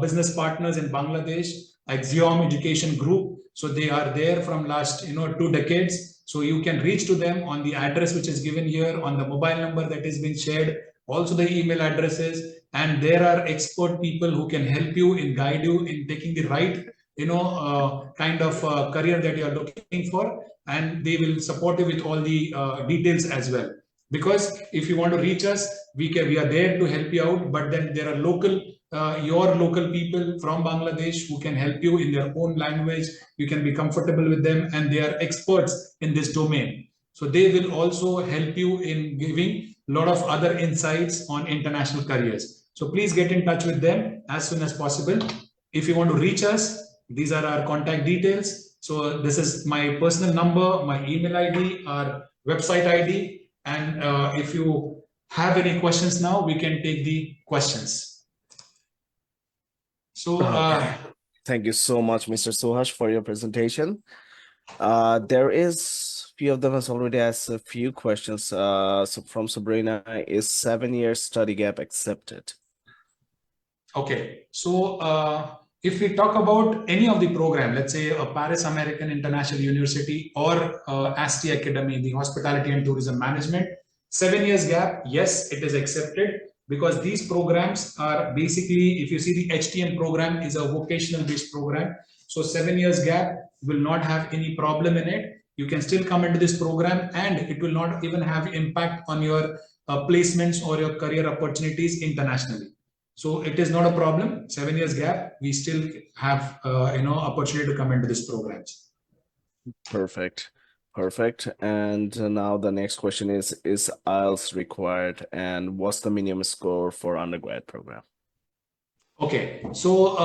business partners in Bangladesh, Axiom Education Group. So they are there from last 2 decades. So you can reach to them on the address which is given here, on the mobile number that is being shared, also the email addresses, and there are expert people who can help you and guide you in taking the right kind of career that you are looking for, and they will support you with all the details as well. Because if you want to reach us, we are there to help you out, but then there are your local people from Bangladesh who can help you in their own language. You can be comfortable with them, and they are experts in this domain. So they will also help you in giving a lot of other insights on international careers. So please get in touch with them as soon as possible. If you want to reach us, these are our contact details. So this is my personal number, my email ID, our website ID. And if you have any questions now, we can take the questions. So thank you so much, Mr. Suhash, for your presentation. There is few of them has already asked a few questions. So from Sabrina, is 7 years study gap accepted? Okay, so if we talk about any of the program, let's say a Paris American International University or Asti Academy, the Hospitality and Tourism Management, 7 years gap, yes, it is accepted, because these programs are basically, if you see the HTM program is a vocational based program. So 7 years gap will not have any problem in it. You can still come into this program and it will not even have impact on your placements or your career opportunities internationally. So it is not a problem. 7 years gap, we still have opportunity to come into these programs. Perfect. And now the next question is IELTS required, and what's the minimum score for undergrad program? Okay, so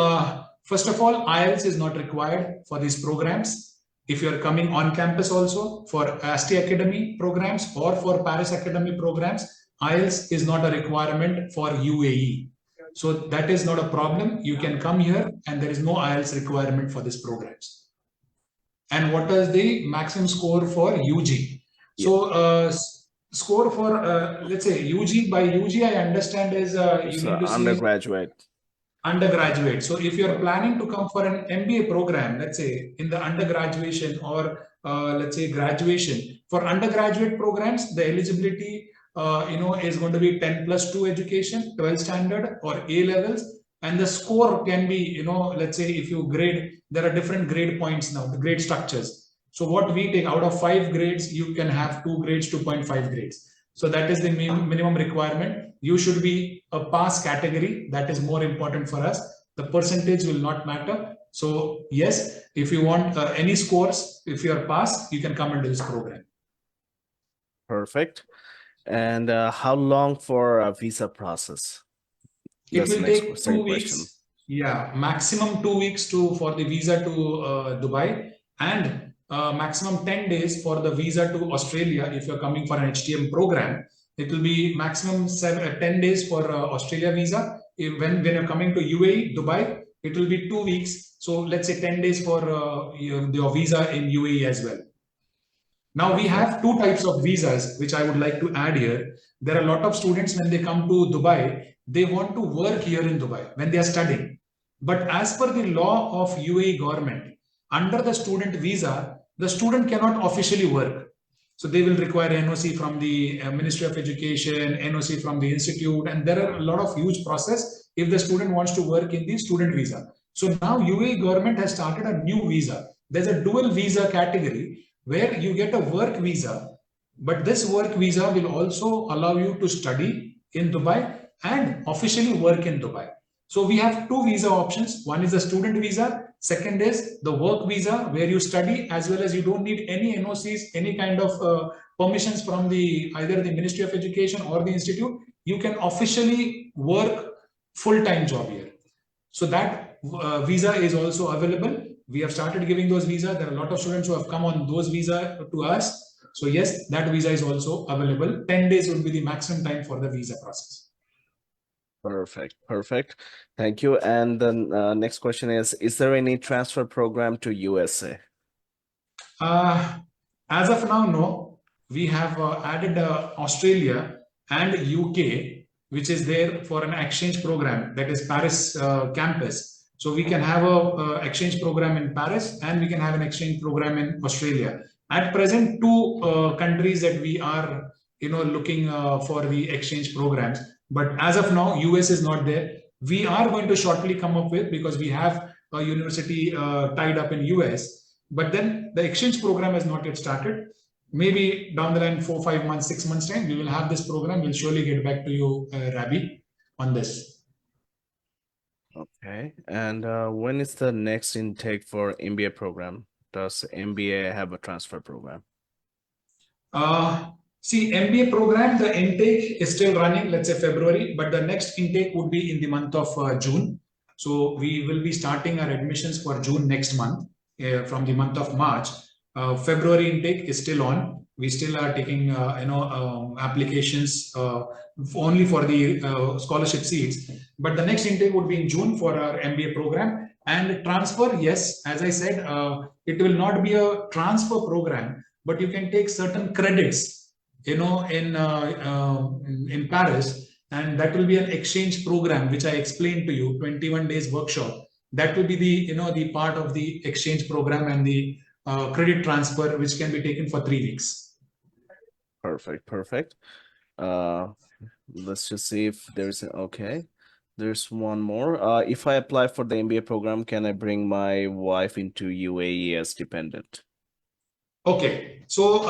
first of all, IELTS is not required for these programs. If you're coming on campus also for Asti Academy programs or for Paris Academy programs, IELTS is not a requirement for UAE. So that is not a problem. You can come here and there is no IELTS requirement for these programs. And what is the maximum score for UG? So score for, let's say UG, by UG I understand is you need to undergraduate. Undergraduate. So if you're planning to come for an MBA program, let's say in the undergraduation or let's say graduation, for undergraduate programs, the eligibility is going to be 10+2 education, 12 standard or A levels, and the score can be, let's say if you grade, there are different grade points now, the grade structures. So what we take out of 5 grades, you can have 2 grades, 2.5 grades. So that is the minimum requirement. You should be a pass category. That is more important for us. The percentage will not matter. So yes, if you want any scores, if you are pass, you can come into this program. Perfect. And how long for a visa process? It will take 2 weeks. Yeah, maximum 2 weeks for the visa to Dubai, and maximum 10 days for the visa to Australia. If you're coming for an HTM program, it will be maximum 10 days for Australia visa. When you're coming to UAE, Dubai, it will be 2 weeks. So let's say 10 days for your visa in UAE as well. Now we have 2 types of visas, which I would like to add here. There are a lot of students when they come to Dubai, they want to work here in Dubai when they are studying. But as per the law of UAE government, under the student visa, the student cannot officially work. So they will require NOC from the Ministry of Education, NOC from the institute, and there are a lot of huge process if the student wants to work in the student visa. So now UAE government has started a new visa. There's a dual visa category where you get a work visa, but this work visa will also allow you to study in Dubai and officially work in Dubai. So we have 2 visa options. One is the student visa. Second is the work visa, where you study as well as you don't need any NOCs, any kind of permissions from either the Ministry of Education or the institute. You can officially work full-time job here. So that visa is also available. We have started giving those visas. There are a lot of students who have come on those visas to us. So yes, that visa is also available. 10 days would be the maximum time for the visa process. Perfect. Perfect. Thank you. And then next question is there any transfer program to USA? As of now, no. We have added Australia and UK, which is there for an exchange program, that is Paris campus. So we can have a exchange program in Paris and we can have an exchange program in Australia. At present, 2 countries that we are looking for the exchange programs. But as of now, US is not there. We are going to shortly come up with, because we have a university tied up in US, but then the exchange program has not yet started. Maybe down the line, 4, 5 months, 6 months time, we will have this program. We'll surely get back to you, Rabi, on this. Okay. And when is the next intake for MBA program? Does MBA have a transfer program? See, MBA program, the intake is still running, let's say February, but the next intake would be in the month of June. So we will be starting our admissions for June next month, from the month of March. February intake is still on. We still are taking, applications only for the scholarship seats. But the next intake would be in June for our MBA program. And transfer, yes, as I said, it will not be a transfer program, but you can take certain credits in Paris, and that will be an exchange program, which I explained to you, 21 days workshop. That will be the, the part of the exchange program and the credit transfer, which can be taken for 3 weeks. Perfect. Perfect. Let's just see if there's okay. There's one more. If I apply for the MBA program, can I bring my wife into UAE as dependent? Okay, so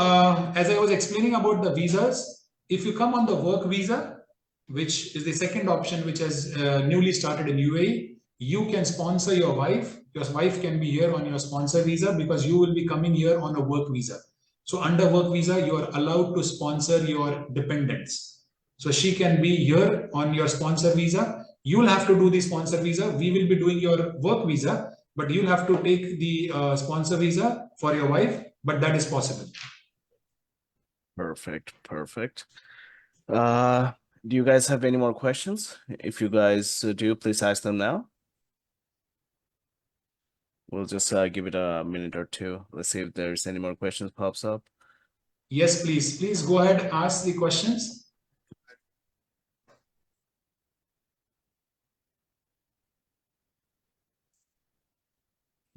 as I was explaining about the visas, if you come on the work visa, which is the second option, which has newly started in UAE, you can sponsor your wife. Your wife can be here on your sponsor visa because you will be coming here on a work visa. So under work visa, you are allowed to sponsor your dependents. So she can be here on your sponsor visa. You will have to do the sponsor visa. We will be doing your work visa, but you'll have to take the sponsor visa for your wife. But that is possible. Perfect. Perfect. Do you guys have any more questions? If you guys do, please ask them now. We'll just give it a minute or 2. Let's see if there's any more questions pops up. Yes, please. Please go ahead, ask the questions.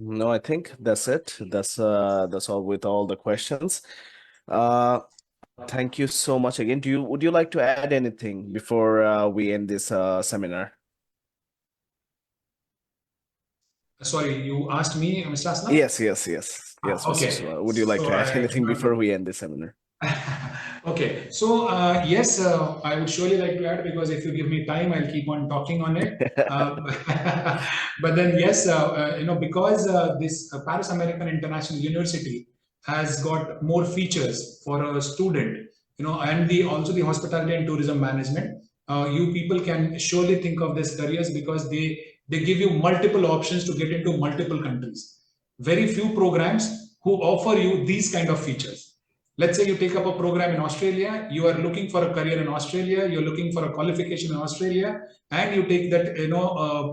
No, I think that's it. That's all with all the questions. Thank you so much again. Would you like to add anything before we end this seminar? Sorry, you asked me, Mr. Aslam? Yes. Okay. Mr. Would you like to add anything before we end this seminar? Okay, so yes, I would surely like to add, because if you give me time, I'll keep on talking on it. But then yes, because this Paris American International University has got more features for a student, and also the hospitality and tourism management. You people can surely think of these careers because they give you multiple options to get into multiple countries. Very few programs who offer you these kind of features. Let's say you take up a program in Australia, you are looking for a career in Australia, you're looking for a qualification in Australia, and you take that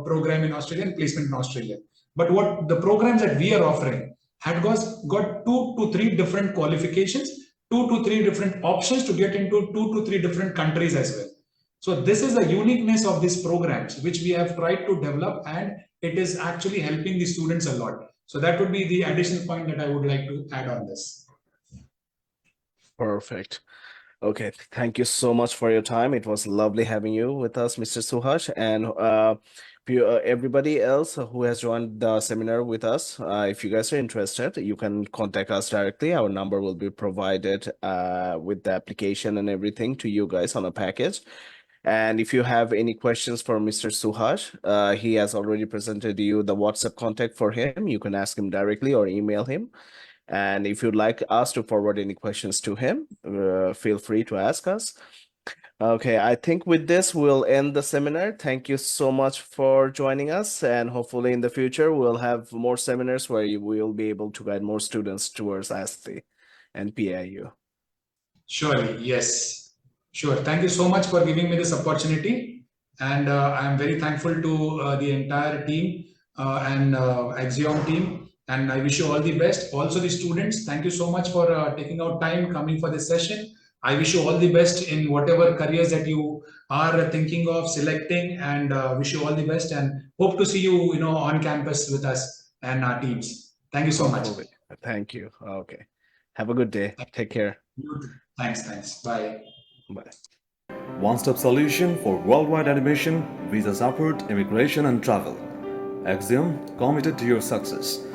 program in Australia and placement in Australia. But what the programs that we are offering had got 2 to 3 different qualifications, 2 to 3 different options to get into 2 to 3 different countries as well. So this is the uniqueness of these programs, which we have tried to develop, and it is actually helping the students a lot. So that would be the additional point that I would like to add on this. Perfect. Okay, thank you so much for your time. It was lovely having you with us, Mr. Suhash, and everybody else who has joined the seminar with us. If you guys are interested, you can contact us directly. Our number will be provided with the application and everything to you guys on a package. And if you have any questions for Mr. Suhash, he has already presented you the WhatsApp contact for him. You can ask him directly or email him. And if you'd like us to forward any questions to him, feel free to ask us. Okay, I think with this, we'll end the seminar. Thank you so much for joining us. And hopefully in the future, we'll have more seminars where you will be able to guide more students towards Asti and PIU. Surely, yes. Sure. Thank you so much for giving me this opportunity. And I'm very thankful to the entire team and Axiom team. And I wish you all the best. Also the students, thank you so much for taking out time coming for this session. I wish you all the best in whatever careers that you are thinking of selecting, and wish you all the best, and hope to see you, on campus with us and our teams. Thank you so much. Thank you. Okay. Have a good day. Take care. Thanks. Bye. Bye. One-stop solution for worldwide admission, visa support, immigration and travel. Axiom, committed to your success.